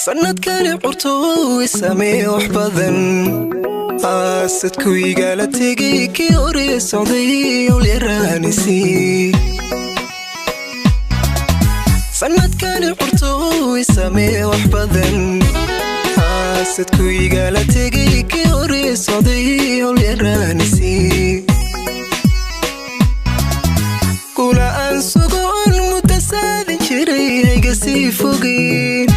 sanadkani curto samee wax badan aasadku igala tegay kii hore socday oo leeraanisi sanadkani curto samee wax badan aasadku igala tegay kii hore socday oo leeraanisi kula aan sugoon mutasaadin jiray hayga sii fogay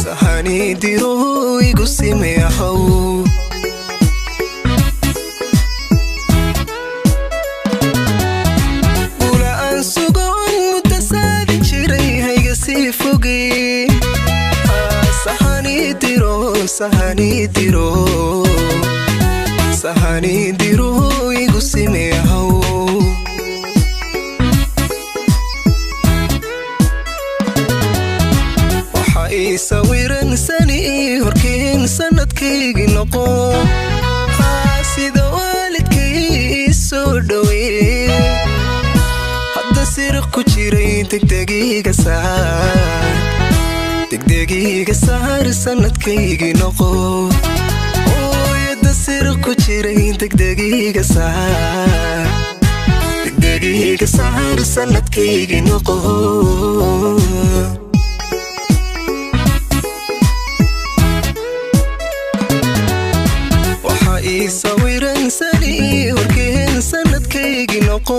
sahani diro igu simeehow kula aan sugoon mutasaadin jiray hayga sii fogay sahani diro igu simeehow sawiran sani horkeen sanadkaygi noqo sida waalidkay soo dhawee hadda sirq ku jiray degdegiga saar sanadkaygi noqo ooyada sirq ku jiray degdegiga saar sanadkaygi noqo sawiran sani horkeen sanadkaygi noqo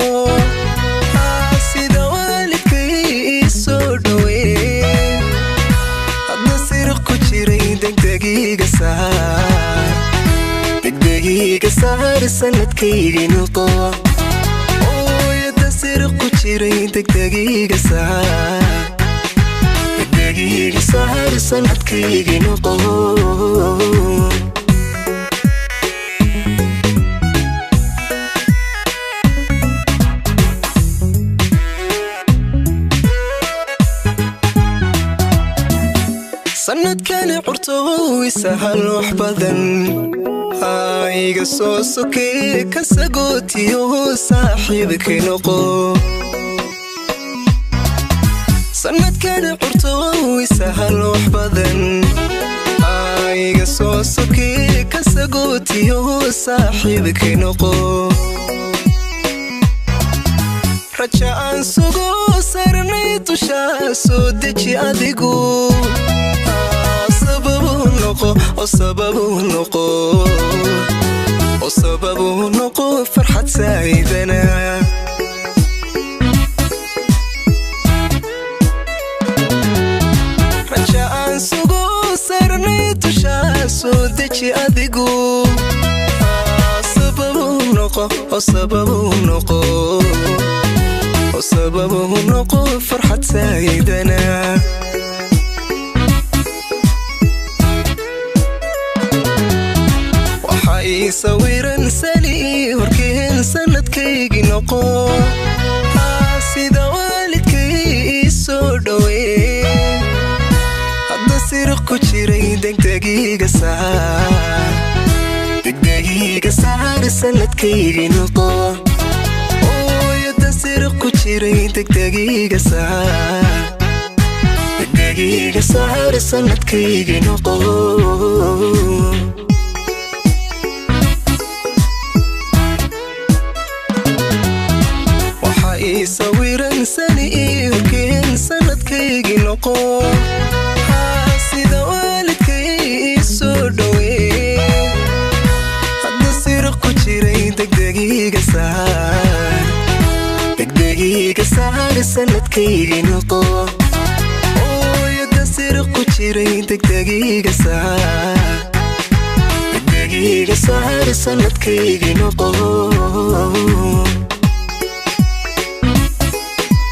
sida waalidkay soo dhawee hadda sirq ku jiray degdegiga saar sanadkaygi noqo ooyada sirq ku jiray degdegiga saar sanadkaygi noqo sanadkani curto sahal wax badan iga soo sokee ka sagootiyo saaxiibkay noqo sanadkani curto sahal wax badan iga soo sokee ka sagootiyo saaxiibkay noqo raja aan sugo sarnay tushaa soo deji adigu sababu noqo farxad saa'idana raja aan sugo sarnay tushaa soo deji adigu sababu noqo farxad saa'idana sawiran sani horkeen sanadkaygi noqo sida waalidkay soo dhawee hadda sirq ku jiray degdegiga saar sanadkaygi noqo ooyada sirq ku jiray degdegiga saar sanadkaygi noqo sawiran sani horkeen sanadkaygi noqo sida waalidkay soo dhawee hadda sirq ku jiray degdegiga saar sanadkaygi noqo ooyada sirq ku jiray degdegiga saar sanadkaygi noqo